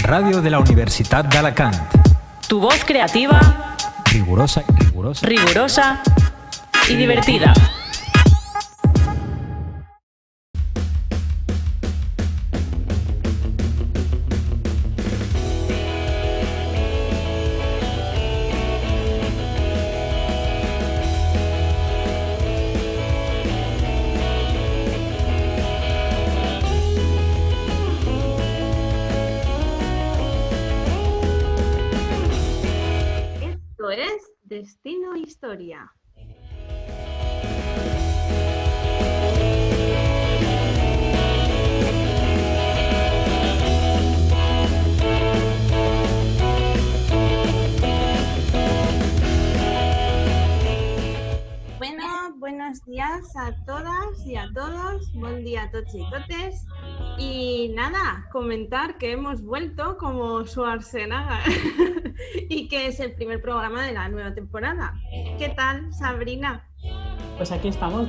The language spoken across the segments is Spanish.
Radio de la Universitat d'Alacant. Tu voz creativa, Rigurosa rigurosa y divertida. Esto es Destino Historia. Bueno, buenos días a todas y a todos. Buen día a tots y totes. Y nada, comentar que hemos vuelto como Schwarzenegger y que es el primer programa de la nueva temporada. ¿Qué tal, Sabrina? Pues aquí estamos,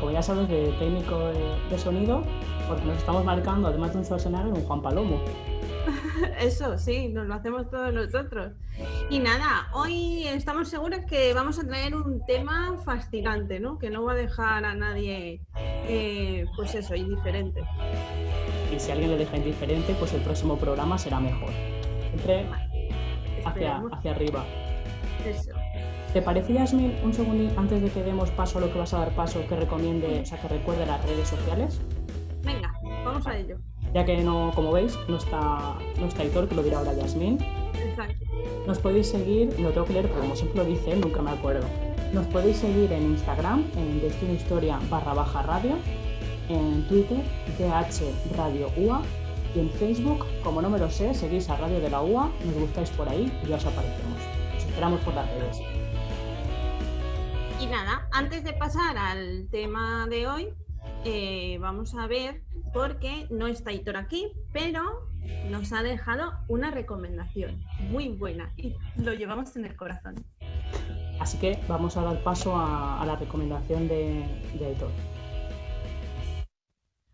como ya sabes, de técnico de sonido, porque nos estamos marcando, además de un Schwarzenegger, un Juan Palomo. Eso sí, nos lo hacemos todos nosotros. Y nada, hoy estamos seguros que vamos a traer un tema fascinante, ¿no? Que no va a dejar a nadie, pues eso, indiferente. Y si alguien le deja indiferente, pues el próximo programa será mejor. Siempre Esperemos. hacia arriba. Eso. ¿Te parece, Yasmin, un segundín antes de que demos paso a lo que vas a dar paso, que recomiende, o sea, que recuerde las redes sociales? Venga, vamos a ello. Ya que no, como veis, no está Hitor, que lo dirá ahora Yasmin. Exacto. Nos podéis seguir, lo tengo que leer, pero como siempre lo dice, nunca me acuerdo. Nos podéis seguir en Instagram, en Destino Historia _radio, en Twitter, DH Radio UA, y en Facebook, como no me lo sé, seguís a Radio de la UA, nos gustáis por ahí y ya os aparecemos. Os esperamos por las redes. Y nada, antes de pasar al tema de hoy, vamos a ver, porque no está Hitor aquí, pero nos ha dejado una recomendación muy buena y lo llevamos en el corazón. Así que vamos a dar paso a la recomendación de Hitor.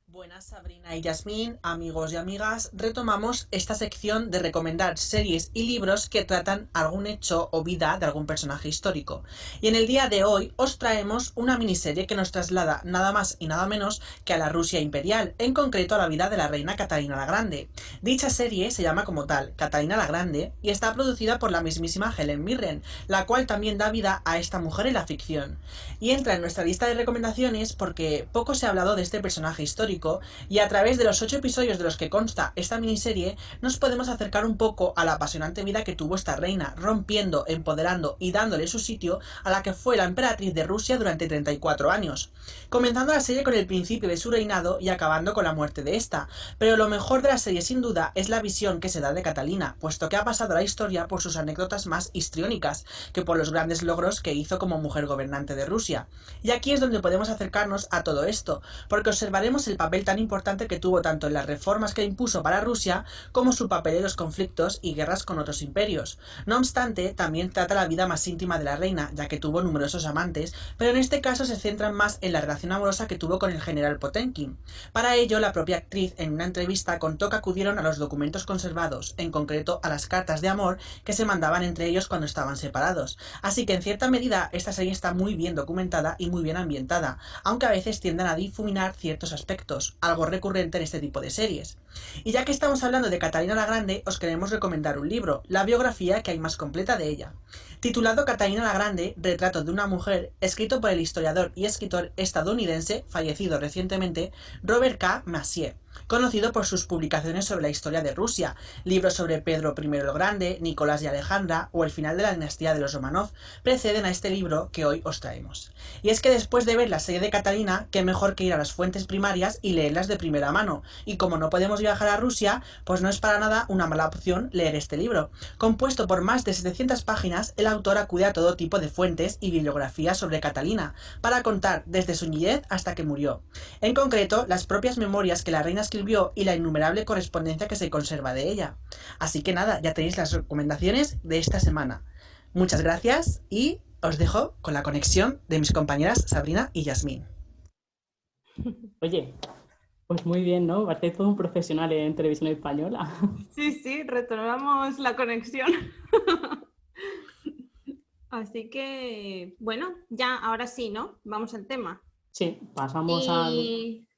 Buenas, Sabrina y Yasmin, amigos y amigas. Retomamos esta sección de recomendar series y libros que tratan algún hecho o vida de algún personaje histórico. Y en el día de hoy os traemos una miniserie que nos traslada nada más y nada menos que a la Rusia imperial, en concreto a la vida de la reina Catalina la Grande. Dicha serie se llama como tal Catalina la Grande y está producida por la mismísima Helen Mirren, la cual también da vida a esta mujer en la ficción. Y entra en nuestra lista de recomendaciones porque poco se ha hablado de este personaje histórico, y a través de los 8 episodios de los que consta esta miniserie nos podemos acercar un poco a la apasionante vida que tuvo esta reina, rompiendo, empoderando y dándole su sitio a la que fue la emperatriz de Rusia durante 34 años, comenzando la serie con el principio de su reinado y acabando con la muerte de esta. Pero lo mejor de la serie sin duda es la visión que se da de Catalina, puesto que ha pasado a la historia por sus anécdotas más histriónicas que por los grandes logros que hizo como mujer gobernante de Rusia. Y aquí es donde podemos acercarnos a todo esto, porque observaremos el papel tan importante que tuvo tanto en las reformas que impuso para Rusia como su papel en los conflictos y guerras con otros imperios. No obstante, también trata la vida más íntima de la reina, ya que tuvo numerosos amantes, pero en este caso se centran más en la relación amorosa que tuvo con el general Potemkin. Para ello, la propia actriz en una entrevista contó que acudieron a los documentos conservados, en concreto a las cartas de amor que se mandaban entre ellos cuando estaban separados. Así que en cierta medida esta serie está muy bien documentada y muy bien ambientada, aunque a veces tienden a difuminar ciertos aspectos, algo recurrente en este tipo de series. Y ya que estamos hablando de Catalina la Grande, os queremos recomendar un libro, la biografía que hay más completa de ella. Titulado Catalina la Grande, retrato de una mujer, escrito por el historiador y escritor estadounidense, fallecido recientemente, Robert K. Massieu, conocido por sus publicaciones sobre la historia de Rusia, libros sobre Pedro I el Grande, Nicolás y Alejandra o el final de la dinastía de los Romanov, preceden a este libro que hoy os traemos. Y es que después de ver la serie de Catalina, qué mejor que ir a las fuentes primarias y leerlas de primera mano, y como no podemos viajar a Rusia, pues no es para nada una mala opción leer este libro. Compuesto por más de 700 páginas, el autor acude a todo tipo de fuentes y bibliografías sobre Catalina, para contar desde su niñez hasta que murió. En concreto, las propias memorias que la reina escribió y la innumerable correspondencia que se conserva de ella. Así que nada, ya tenéis las recomendaciones de esta semana. Muchas gracias y os dejo con la conexión de mis compañeras Sabrina y Yasmin. Oye, Pues muy bien, ¿no? Parece todo un profesional en televisión española. Sí, sí, retomamos la conexión. Así que, bueno, ya ahora sí, ¿no? Vamos al tema. Sí, pasamos al... Y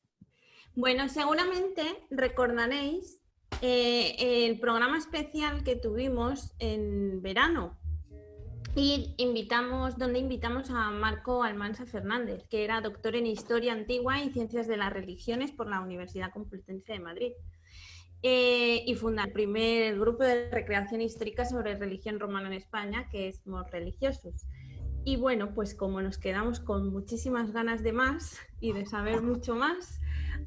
bueno, seguramente recordaréis el programa especial que tuvimos en verano y donde invitamos a Marco Almansa Fernández, que era doctor en Historia Antigua y Ciencias de las Religiones por la Universidad Complutense de Madrid. Y funda el primer grupo de recreación histórica sobre religión romana en España, que es Mos Religiosus. Y bueno, pues como nos quedamos con muchísimas ganas de más y de saber mucho más,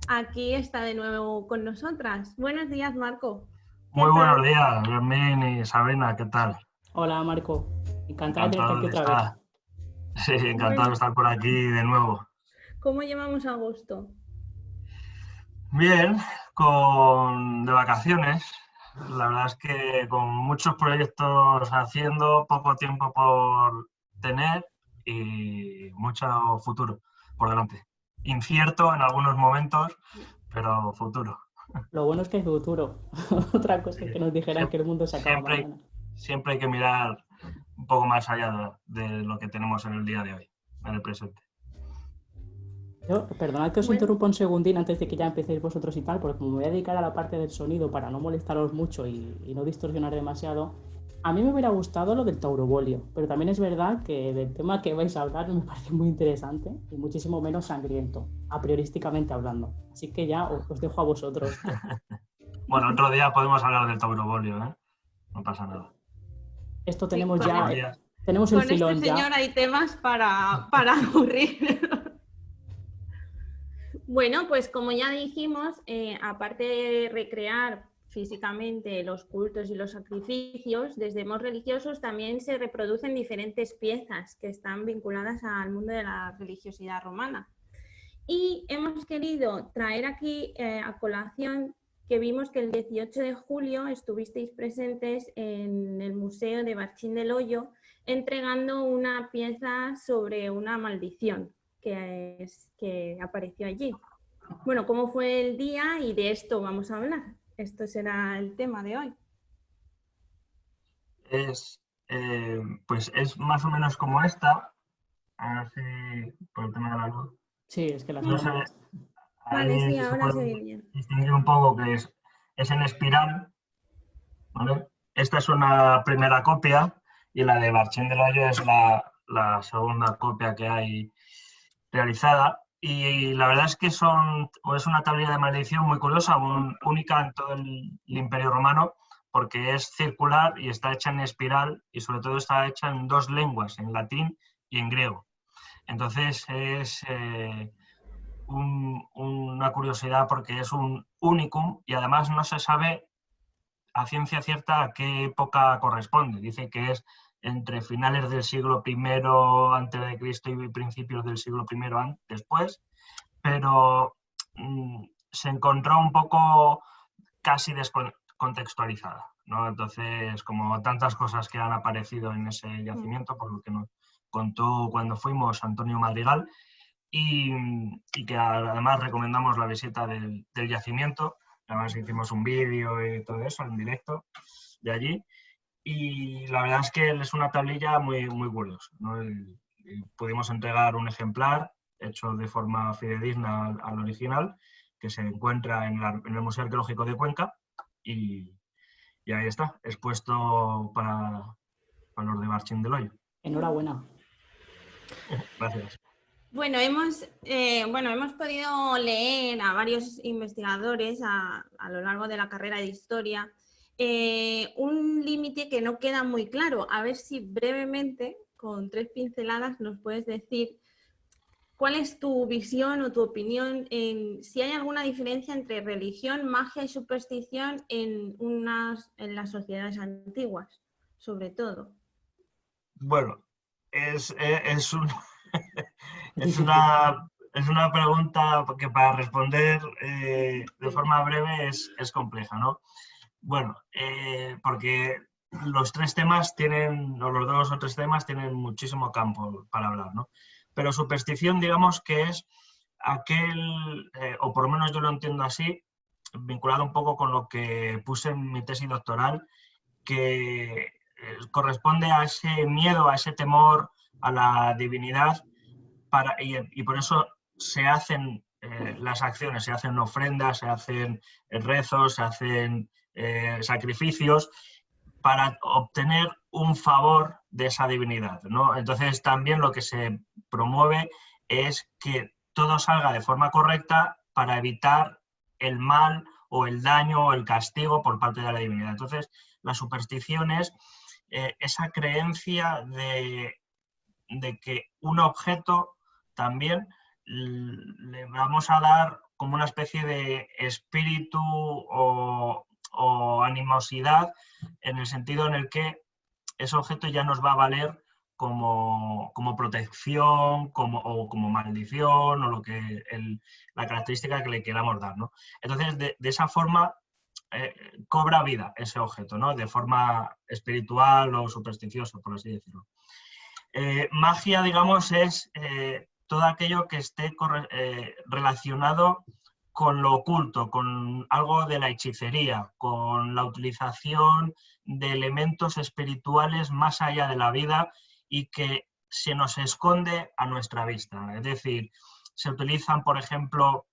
aquí está de nuevo con nosotras. Buenos días, Marco. ¿Qué Muy tal? buenos días, Germín y Sabrina, ¿qué tal? Hola, Marco. Encantada de tenerte Encantado aquí de otra vez. estar, sí, encantado Bueno, de estar por aquí de nuevo. ¿cómo llevamos agosto? Bien, de vacaciones. La verdad es que con muchos proyectos haciendo, poco tiempo por tener y mucho futuro por delante. Incierto en algunos momentos, pero futuro. Lo bueno es que hay futuro. Otra cosa es que nos dijeran que el mundo se acaba Siempre, mañana. siempre hay que mirar un poco más allá de lo que tenemos en el día de hoy, en el presente. Perdonad que os Bueno, interrumpa un segundín antes de que ya empecéis vosotros y tal, porque como me voy a dedicar a la parte del sonido para no molestaros mucho y no distorsionar demasiado, a mí me hubiera gustado lo del taurobolio, pero también es verdad que del tema que vais a hablar me parece muy interesante y muchísimo menos sangriento, a priorísticamente hablando. Así que ya os dejo a vosotros. Bueno, otro día podemos hablar del taurobolio, ¿eh? No pasa nada. Esto sí, tenemos con, ya, Otro día. tenemos el con este filón ya. señor hay temas para aburrir. Bueno, pues como ya dijimos, aparte de recrear físicamente los cultos y los sacrificios, desde Mos Religiosus también se reproducen diferentes piezas que están vinculadas al mundo de la religiosidad romana. Y hemos querido traer aquí a colación que vimos que el 18 de julio estuvisteis presentes en el Museo de Barcín del Hoyo entregando una pieza sobre una maldición que apareció allí. Bueno, ¿cómo fue el día? Y de esto vamos a hablar. Esto será el tema de hoy. Pues es más o menos como esta. A ver si por el tema de la luz. Sí, es que las No sé, cámaras. Vale, sí, ahí se ahora se puede ve bien. distinguir un poco que es en espiral, ¿vale? Esta es una primera copia y la de Barcín del Hoyo es la segunda copia que hay realizada. Y la verdad es que es una tablilla de maldición muy curiosa, única en todo el Imperio Romano, porque es circular y está hecha en espiral y sobre todo está hecha en dos lenguas, en latín y en griego. Entonces es una curiosidad porque es un unicum y además no se sabe a ciencia cierta a qué época corresponde. Dice que es entre finales del siglo I antes de Cristo y principios del siglo I después, pero se encontró un poco casi descontextualizada, ¿no? Entonces, como tantas cosas que han aparecido en ese yacimiento, por lo que nos contó cuando fuimos Antonio Madrigal, y que además recomendamos la visita del yacimiento. Además hicimos un vídeo y todo eso en directo de allí. Y la verdad es que es una tablilla muy, muy curiosa, ¿no? Pudimos entregar un ejemplar hecho de forma fidedigna al original, que se encuentra en el Museo Arqueológico de Cuenca. Y ahí está, expuesto para los de Barcín del Hoyo. Enhorabuena. Gracias. Bueno, hemos podido leer a varios investigadores a lo largo de la carrera de historia un límite que no queda muy claro. A ver si brevemente, con 3 pinceladas, nos puedes decir cuál es tu visión o tu opinión en si hay alguna diferencia entre religión, magia y superstición en las sociedades antiguas, sobre todo. Bueno, es una pregunta que para responder de forma breve es compleja, ¿no? Bueno, porque los 3 temas tienen, o los 2 o 3 temas tienen muchísimo campo para hablar, ¿no? Pero superstición, digamos que es o por lo menos yo lo entiendo así, vinculado un poco con lo que puse en mi tesis doctoral, que corresponde a ese miedo, a ese temor a la divinidad, y por eso se hacen las acciones, se hacen ofrendas, se hacen rezos, se hacen sacrificios para obtener un favor de esa divinidad, ¿no? Entonces también lo que se promueve es que todo salga de forma correcta para evitar el mal o el daño o el castigo por parte de la divinidad. Entonces, la superstición es esa creencia de que un objeto también le vamos a dar como una especie de espíritu o animosidad, en el sentido en el que ese objeto ya nos va a valer como protección o como maldición o la característica que le queramos dar, ¿no? Entonces, de esa forma cobra vida ese objeto, ¿no? De forma espiritual o supersticiosa, por así decirlo. Magia, digamos, es todo aquello que esté relacionado con lo oculto, con algo de la hechicería, con la utilización de elementos espirituales más allá de la vida y que se nos esconde a nuestra vista. Es decir, se utilizan, por ejemplo,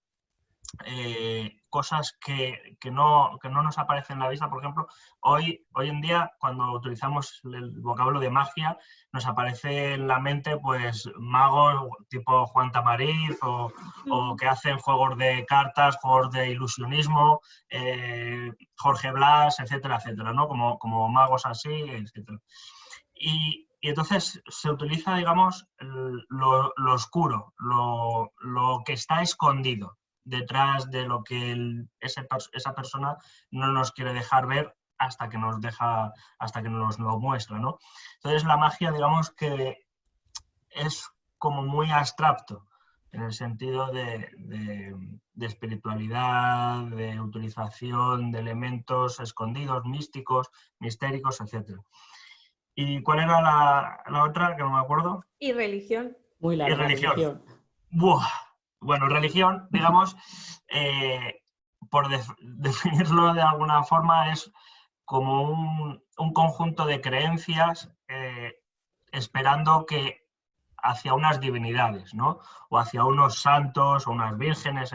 cosas que no nos aparecen en la vista. Por ejemplo, hoy en día, cuando utilizamos el vocablo de magia, nos aparece en la mente pues magos tipo Juan Tamariz o que hacen juegos de cartas, juegos de ilusionismo, Jorge Blas, etcétera, etcétera, ¿no? Como magos así, etcétera. Y entonces se utiliza, digamos, lo oscuro, lo que está escondido detrás de lo que esa persona no nos quiere dejar ver hasta que nos lo muestra, ¿no? Entonces la magia, digamos que es como muy abstracto en el sentido de espiritualidad, de utilización de elementos escondidos, místicos, mistéricos, etc. ¿Y cuál era la otra, que no me acuerdo? Y religión. Muy Y larga, religión. ¡Buah! Bueno, religión, digamos, por definirlo de alguna forma, es como un conjunto de creencias esperando que hacia unas divinidades, ¿no? O hacia unos santos o unas vírgenes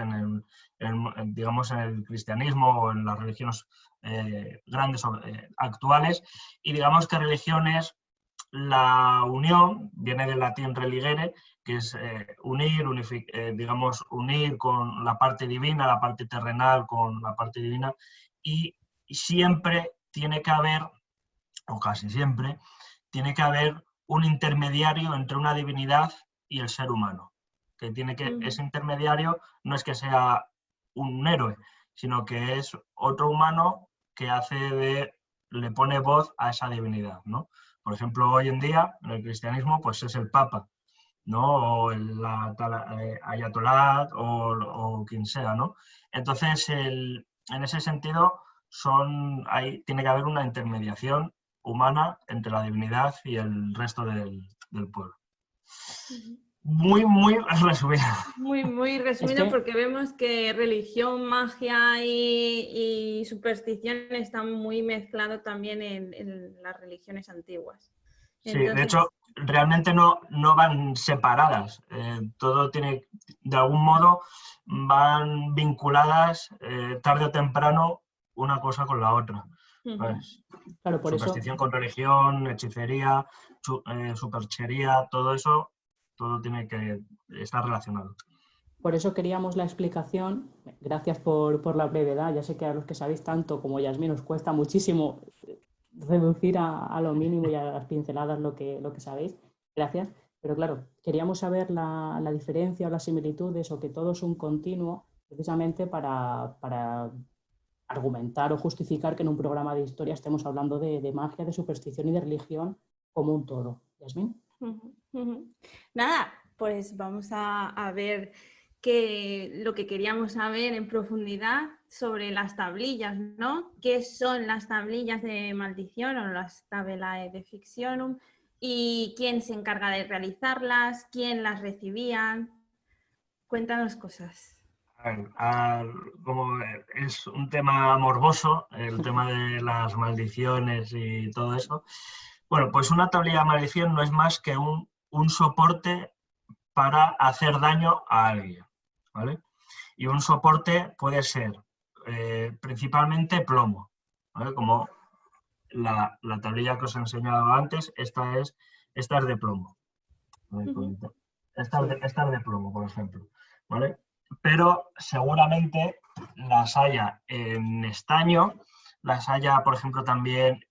digamos, en el cristianismo o en las religiones grandes actuales. Y digamos que religión es la unión, viene del latín religere, que es unir con la parte divina, la parte terrenal con la parte divina, y siempre tiene que haber, o casi siempre, tiene que haber un intermediario entre una divinidad y el ser humano. Ese intermediario no es que sea un héroe, sino que es otro humano que le pone voz a esa divinidad, ¿no? Por ejemplo, hoy en día, en el cristianismo, pues es el Papa, ¿no? O el ayatolá o quien sea, ¿no? Entonces, en ese sentido, tiene que haber una intermediación humana entre la divinidad y el resto del pueblo. Muy, muy resumido. Muy, muy resumido, Es que- porque vemos que religión, magia y superstición están muy mezclados también en las religiones antiguas. Sí, de Entonces, hecho, realmente no van separadas. Todo tiene, de algún modo, van vinculadas tarde o temprano una cosa con la otra. ¿Sabes? Claro, por eso, Superstición con religión, hechicería, superchería, todo eso, todo tiene que estar relacionado. por eso queríamos la explicación. Gracias por la brevedad. Ya sé que a los que sabéis tanto como Yasmín os cuesta muchísimo reducir a lo mínimo y a las pinceladas lo que sabéis. Gracias. Pero claro, queríamos saber la diferencia o las similitudes o que todo es un continuo, precisamente para argumentar o justificar que en un programa de historia estemos hablando de magia, de superstición y de religión como un todo. ¿Yasmín? Nada, pues vamos a ver lo que queríamos saber en profundidad sobre las tablillas, ¿no? ¿Qué son las tablillas de maldición o las tabulae de fictionum? ¿Y quién se encarga de realizarlas? ¿Quién las recibía? Cuéntanos cosas. Como es un tema morboso, el tema de las maldiciones y todo eso. Bueno, pues una tablilla de maldición no es más que un soporte para hacer daño a alguien, ¿vale? Y un soporte puede ser principalmente plomo, ¿vale? Como la tablilla que os he enseñado antes, esta es de plomo. Esta es de plomo, por ejemplo, ¿vale? Pero seguramente las haya en estaño, las haya, por ejemplo, también,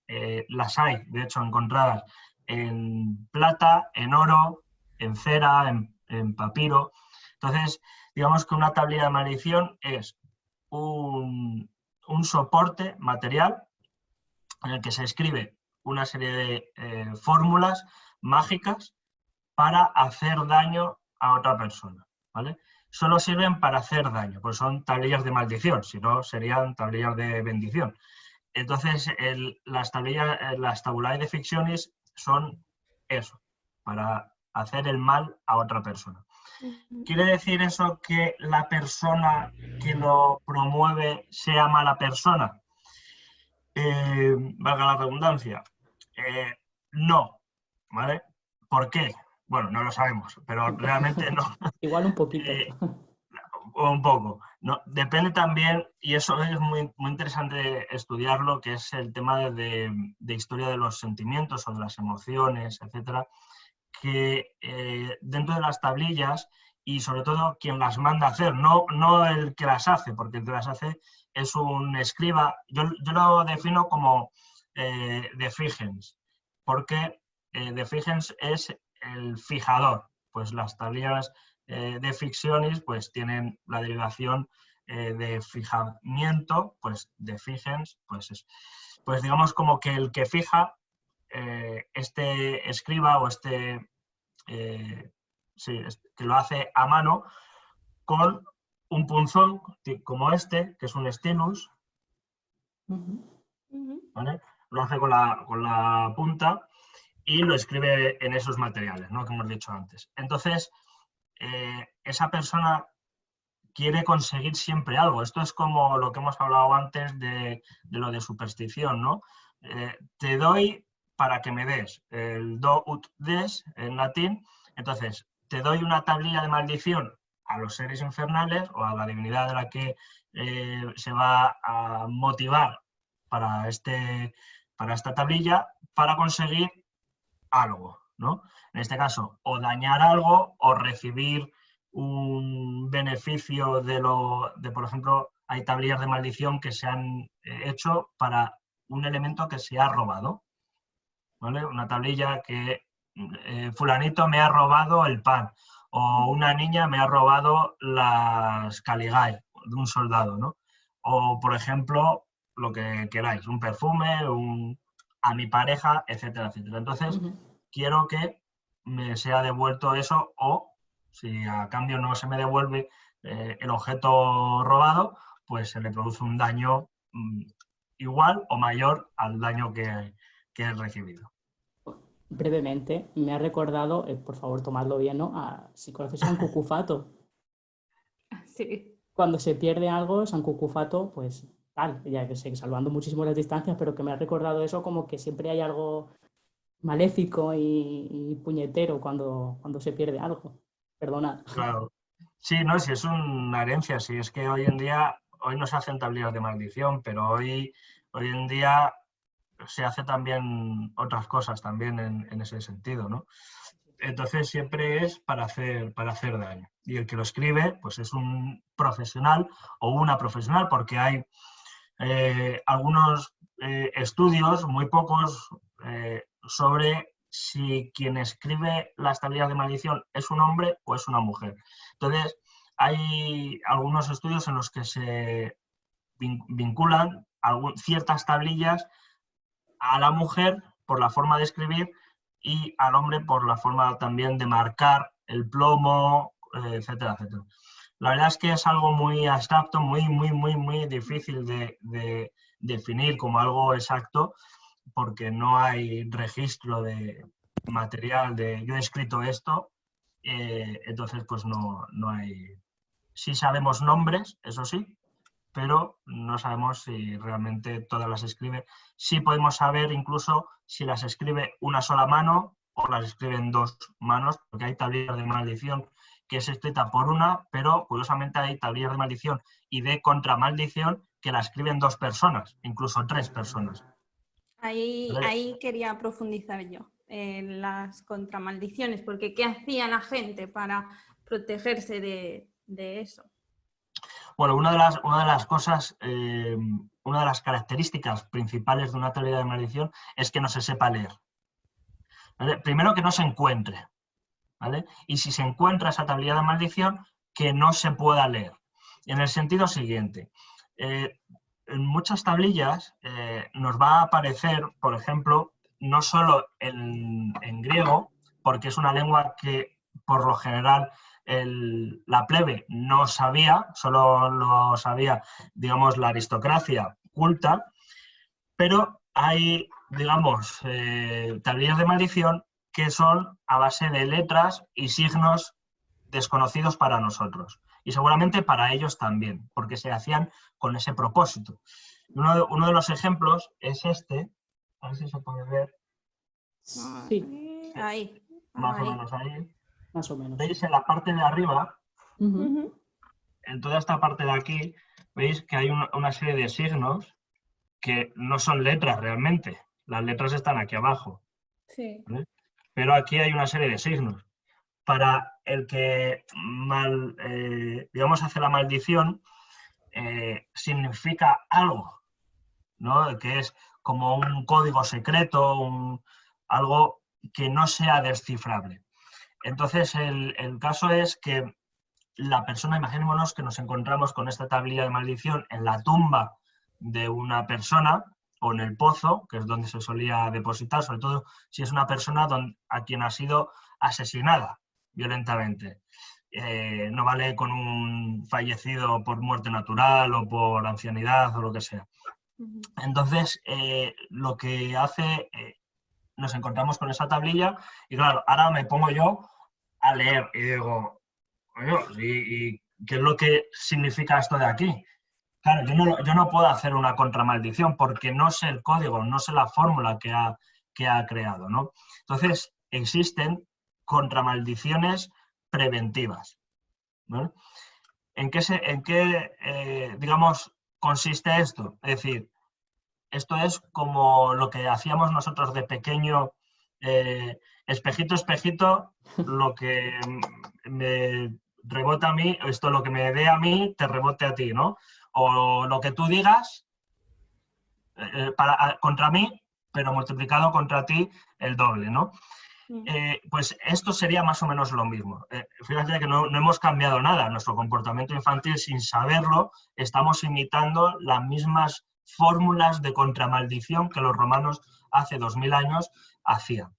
las hay, de hecho, encontradas en plata, en oro, en cera, en papiro. Entonces, digamos que una tablilla de maldición es un soporte material en el que se escribe una serie de fórmulas mágicas para hacer daño a otra persona, ¿vale? Solo sirven para hacer daño, pues son tablillas de maldición, si no serían tablillas de bendición. Entonces, las tabulae de fictionis son eso, para hacer el mal a otra persona. ¿Quiere decir eso que la persona que lo promueve sea mala persona? Valga la redundancia. No, ¿vale? ¿Por qué? Bueno, no lo sabemos, pero realmente no. Igual un poquito. Un poco. No, depende también, y eso es muy, muy interesante estudiarlo, que es el tema de historia de los sentimientos o de las emociones, etcétera, que dentro de las tablillas, y sobre todo quien las manda a hacer, no el que las hace, porque el que las hace es un escriba. Yo lo defino como de figens, porque de figens es el fijador. Pues las tablillas de fictionis pues tienen la derivación de fijamiento, pues de figens, pues digamos como que el que fija este escriba o que lo hace a mano con un punzón como este, que es un stylus, ¿vale? Lo hace con la punta y lo escribe en esos materiales, ¿no?, que hemos dicho antes. Entonces, esa persona quiere conseguir siempre algo. Esto es como lo que hemos hablado antes de lo de superstición, ¿no? Te doy para que me des, el do ut des en latín. Entonces, te doy una tablilla de maldición a los seres infernales o a la divinidad de la que se va a motivar para esta tablilla por conseguir algo, ¿no? En este caso, o dañar algo o recibir un beneficio por ejemplo, hay tablillas de maldición que se han hecho para un elemento que se ha robado, ¿vale? Una tablilla que fulanito me ha robado el pan, o una niña me ha robado las caligae de un soldado, ¿no? O, por ejemplo, lo que queráis, un perfume, a mi pareja, etcétera, etcétera. Entonces, quiero que me sea devuelto eso, o si a cambio no se me devuelve el objeto robado, pues se le produce un daño igual o mayor al daño que he recibido. Brevemente, me ha recordado, por favor, tomadlo bien, ¿no? Si conoces a San Cucufato. Sí. Cuando se pierde algo, San Cucufato, pues tal, ya que sé, salvando muchísimo las distancias, pero que me ha recordado eso, como que siempre hay algo maléfico y puñetero cuando se pierde algo. Perdona. Claro. Sí, no, si es una herencia, si es que hoy no se hacen tablillas de maldición, pero hoy en día se hace también otras cosas también en ese sentido, ¿no? Entonces siempre es para hacer daño. Y el que lo escribe, pues es un profesional o una profesional, porque hay algunos estudios, muy pocos, sobre si quien escribe las tablillas de maldición es un hombre o es una mujer. Entonces, hay algunos estudios en los que se vinculan ciertas tablillas a la mujer por la forma de escribir y al hombre por la forma también de marcar el plomo, etcétera, etcétera. La verdad es que es algo muy abstracto, muy, muy, muy, muy difícil de definir como algo exacto, porque no hay registro de material de yo he escrito esto, entonces pues no hay Sí sabemos nombres, eso sí, pero no sabemos si realmente todas las escribe. Sí podemos saber incluso si las escribe una sola mano o las escriben dos manos, porque hay tablillas de maldición que es escrita por una, pero curiosamente hay tablillas de maldición y de contramaldición que la escriben dos personas, incluso tres personas. ¿Vale? Ahí quería profundizar yo en las contramaldiciones, porque ¿qué hacía la gente para protegerse de eso? Bueno, una de las cosas, una de las características principales de una tablilla de maldición es que no se sepa leer. ¿Vale? Primero, que no se encuentre, ¿vale? Y si se encuentra esa tablilla de maldición, que no se pueda leer. En el sentido siguiente, en muchas tablillas nos va a aparecer, por ejemplo, no solo en griego, porque es una lengua que por lo general la plebe no sabía, solo lo sabía, digamos, la aristocracia culta, pero hay, digamos, tablillas de maldición que son a base de letras y signos desconocidos para nosotros. Y seguramente para ellos también, porque se hacían con ese propósito. Uno de los ejemplos es este, a ver si se puede ver. Sí. Ahí. Más o menos ahí. Más o menos. ¿Veis en la parte de arriba? Ujú. En toda esta parte de aquí, veis que hay una serie de signos que no son letras realmente. Las letras están aquí abajo. Sí. ¿Vale? Pero aquí hay una serie de signos. Para el que digamos, hace la maldición, significa algo, ¿no? Que es como un código secreto, algo que no sea descifrable. Entonces, el caso es que la persona, imaginémonos que nos encontramos con esta tablilla de maldición en la tumba de una persona o en el pozo, que es donde se solía depositar, sobre todo si es una persona a quien ha sido asesinada violentamente. No vale con un fallecido por muerte natural o por ancianidad o lo que sea. Entonces, lo que hace, nos encontramos con esa tablilla y claro, ahora me pongo yo a leer y digo, ¿y qué es lo que significa esto de aquí? Claro, yo no puedo hacer una contramaldición porque no sé el código, no sé la fórmula que ha creado, ¿no? Entonces, existen contramaldiciones preventivas, ¿vale? ¿En qué digamos, consiste esto? Es decir, esto es como lo que hacíamos nosotros de pequeño, espejito, espejito, lo que me rebota a mí, esto lo que me dé a mí, te rebote a ti, ¿no? O lo que tú digas contra mí, pero multiplicado contra ti el doble, ¿no? Pues esto sería más o menos lo mismo. Fíjate que no hemos cambiado nada. Nuestro comportamiento infantil, sin saberlo, estamos imitando las mismas fórmulas de contramaldición que los romanos hace 2000 años hacían.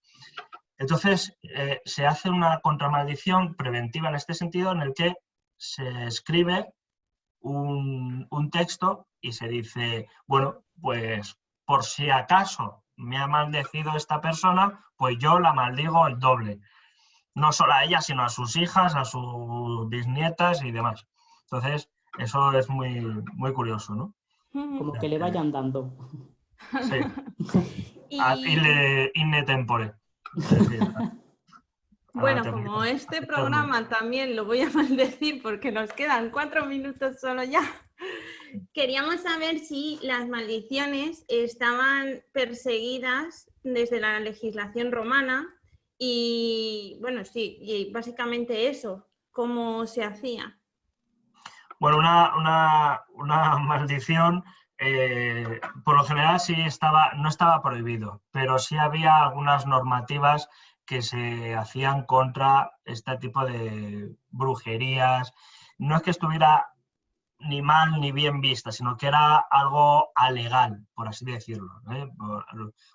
Entonces, se hace una contramaldición preventiva en este sentido, en el que se escribe un texto y se dice, bueno, pues por si acaso me ha maldecido esta persona, pues yo la maldigo el doble. No solo a ella, sino a sus hijas, a sus bisnietas y demás. Entonces, eso es muy, muy curioso, ¿no? Como que le vayan dando. Sí. Y In tempore. bueno, como este programa también lo voy a maldecir porque nos quedan 4 minutos solo ya, queríamos saber si las maldiciones estaban perseguidas desde la legislación romana y, bueno, sí, y básicamente eso, ¿cómo se hacía? Bueno, una maldición, por lo general sí no estaba prohibido, pero sí había algunas normativas que se hacían contra este tipo de brujerías. No es que estuviera ni mal ni bien vista, sino que era algo alegal, por así decirlo,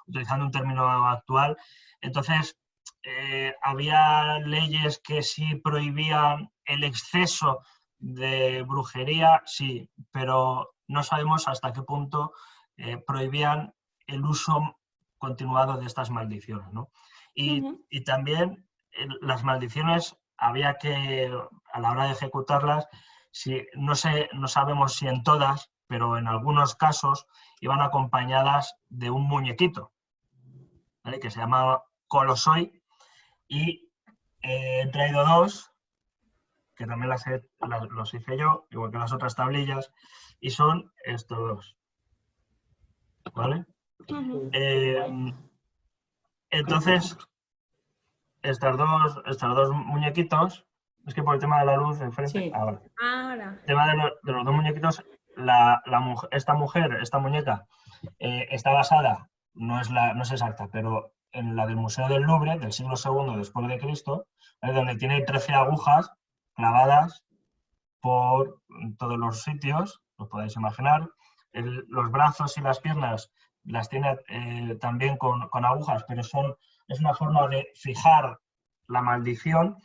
utilizando un término actual. Entonces, había leyes que sí prohibían el exceso de brujería, sí, pero no sabemos hasta qué punto prohibían el uso continuado de estas maldiciones, ¿no? Y también las maldiciones había que, a la hora de ejecutarlas, no sabemos si en todas, pero en algunos casos iban acompañadas de un muñequito, ¿vale? Que se llama colosoi, y he traído dos, que también los hice yo, igual que las otras tablillas, y son estos dos, ¿vale? Ujú. Entonces, estos dos muñequitos, es que por el tema de la luz enfrente, Sí. vale. Ahora. El tema de los dos muñequitos, esta muñeca está basada, no es exacta, pero en la del Museo del Louvre, del siglo II después de Cristo, ¿vale? Donde tiene 13 agujas clavadas por todos los sitios, os podéis imaginar. Los brazos y las piernas las tiene también con agujas, pero es una forma de fijar la maldición.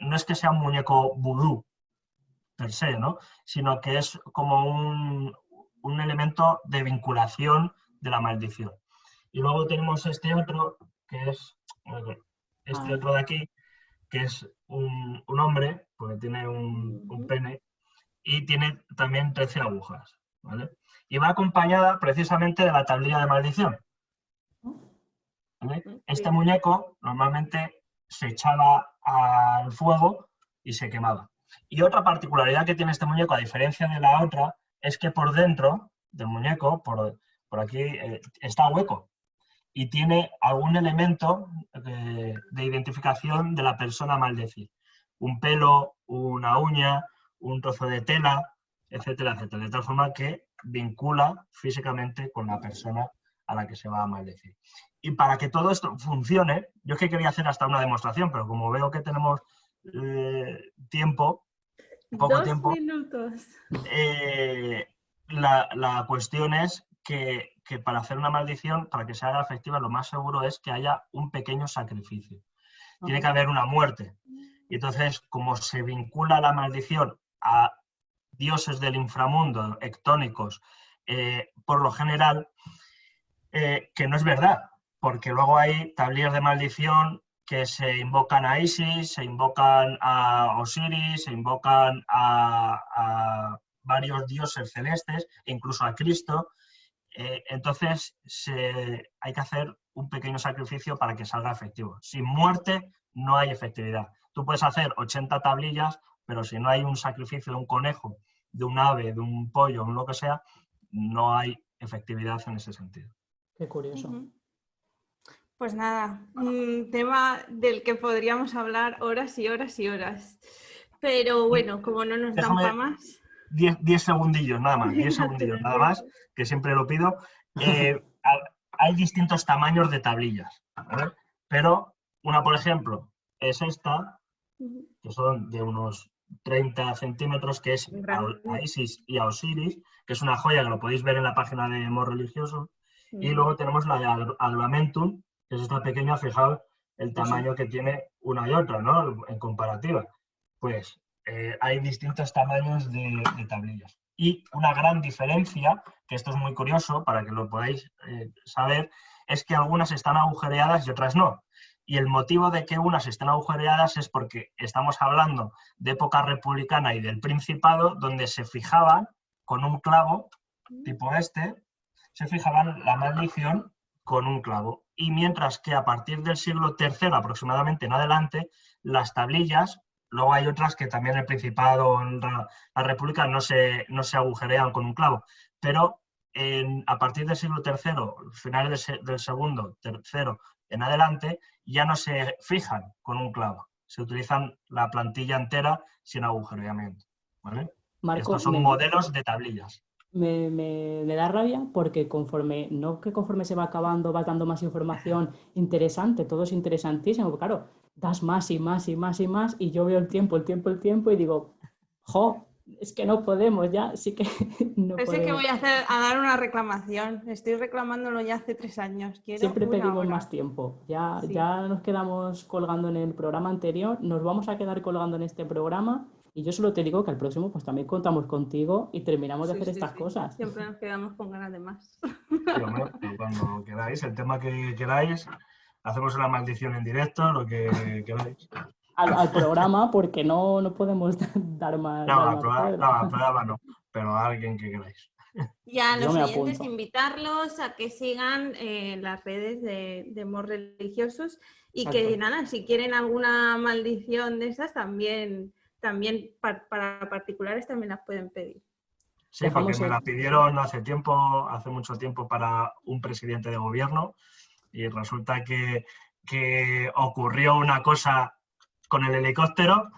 No es que sea un muñeco vudú per se, ¿no? Sino que es como un elemento de vinculación de la maldición. Y luego tenemos este otro, que es este otro de aquí, que es un hombre, porque tiene un pene, y tiene también 13 agujas, ¿vale? Y va acompañada precisamente de la tablilla de maldición, ¿vale? Este muñeco normalmente se echaba al fuego y se quemaba. Y otra particularidad que tiene este muñeco, a diferencia de la otra, es que por dentro del muñeco, por aquí, está hueco y tiene algún elemento de identificación de la persona a maldecir. Un pelo, una uña, un trozo de tela, etcétera, etcétera. De tal forma que vincula físicamente con la persona a la que se va a maldecir. Y para que todo esto funcione, yo es que quería hacer hasta una demostración, pero como veo que tenemos poco 2 tiempo, minutos. la cuestión es que para hacer una maldición, para que se haga efectiva, lo más seguro es que haya un pequeño sacrificio. Tiene que haber una muerte. Y entonces, como se vincula la maldición a dioses del inframundo, hectónicos, por lo general, que no es verdad, porque luego hay tablillas de maldición que se invocan a Isis, se invocan a Osiris, se invocan a varios dioses celestes, e incluso a Cristo. Entonces hay que hacer un pequeño sacrificio para que salga efectivo. Sin muerte no hay efectividad. Tú puedes hacer 80 tablillas, pero si no hay un sacrificio de un conejo, de un ave, de un pollo, lo que sea, no hay efectividad en ese sentido. Qué curioso. Pues nada, un tema del que podríamos hablar horas y horas y horas. Pero bueno, como no nos dan para más. 10 segundillos nada más, 10 segundillos nada más, que siempre lo pido. Hay distintos tamaños de tablillas, ¿vale? Pero una, por ejemplo, es esta, que son de unos 30 centímetros, que es a Isis y a Osiris, que es una joya que lo podéis ver en la página de Amor Religioso. Y luego tenemos la de Adlamentum, que es esta pequeña, fijaos el tamaño que tiene una y otra, ¿no? En comparativa. Pues hay distintos tamaños de tablillas. Y una gran diferencia, que esto es muy curioso para que lo podáis saber, es que algunas están agujereadas y otras no. Y el motivo de que unas estén agujereadas es porque estamos hablando de época republicana y del Principado, donde se fijaban con un clavo, tipo este, se fijaban la maldición con un clavo. Y mientras que a partir del siglo III aproximadamente en adelante, las tablillas, luego hay otras que también en el Principado, en la República, no se agujerean con un clavo, pero a partir del siglo III, finales del segundo, tercero en adelante, ya no se fijan con un clavo, se utilizan la plantilla entera sin agujereamiento, ¿vale? Marco, estos son modelos de tablillas. Me da rabia porque conforme se va acabando, vas dando más información interesante, todo es interesantísimo, pero claro, das más y más y más y más y yo veo el tiempo y digo, jo, es que no podemos ya, sí que no podemos. Sé que voy a dar una reclamación, estoy reclamándolo ya hace 3 años. Siempre pedimos más tiempo, ya nos quedamos colgando en el programa anterior, nos vamos a quedar colgando en este programa. Y yo solo te digo que al próximo pues también contamos contigo y terminamos de hacer estas cosas. Siempre nos quedamos con ganas de más. Sí, hombre, cuando queráis, el tema que queráis, hacemos una maldición en directo, lo que queráis. al programa porque no podemos dar más. No, dar al más programa, cuerda. no, al programa no, pero a alguien que queráis. Y a Yo los me oyentes apunto. invitarlos a que sigan las redes de Mos Religiosos y Exacto. que nada, si quieren alguna maldición de esas, también para particulares también las pueden pedir. Sí, Dejamos porque me el- la pidieron hace mucho tiempo para un presidente de gobierno y resulta que ocurrió una cosa con el helicóptero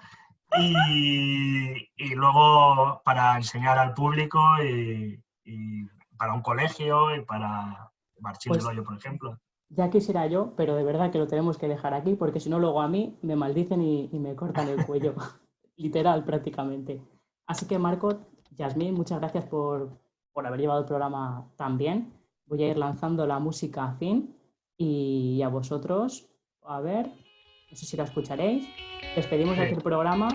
y luego para enseñar al público y para un colegio y para Marchín del Pues Hoyo, por ejemplo. ya quisiera yo, pero de verdad que lo tenemos que dejar aquí porque si no luego a mí me maldicen y me cortan el cuello. Literal, prácticamente. Así que Marco, Yasmín, muchas gracias por haber llevado el programa tan bien. Voy a ir lanzando la música a fin y a vosotros, a ver, no sé si la escucharéis. Despedimos Sí. aquí el programa.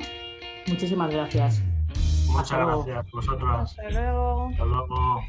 Muchísimas gracias. Muchas Hasta luego. gracias a vosotros. Hasta luego. Hasta luego.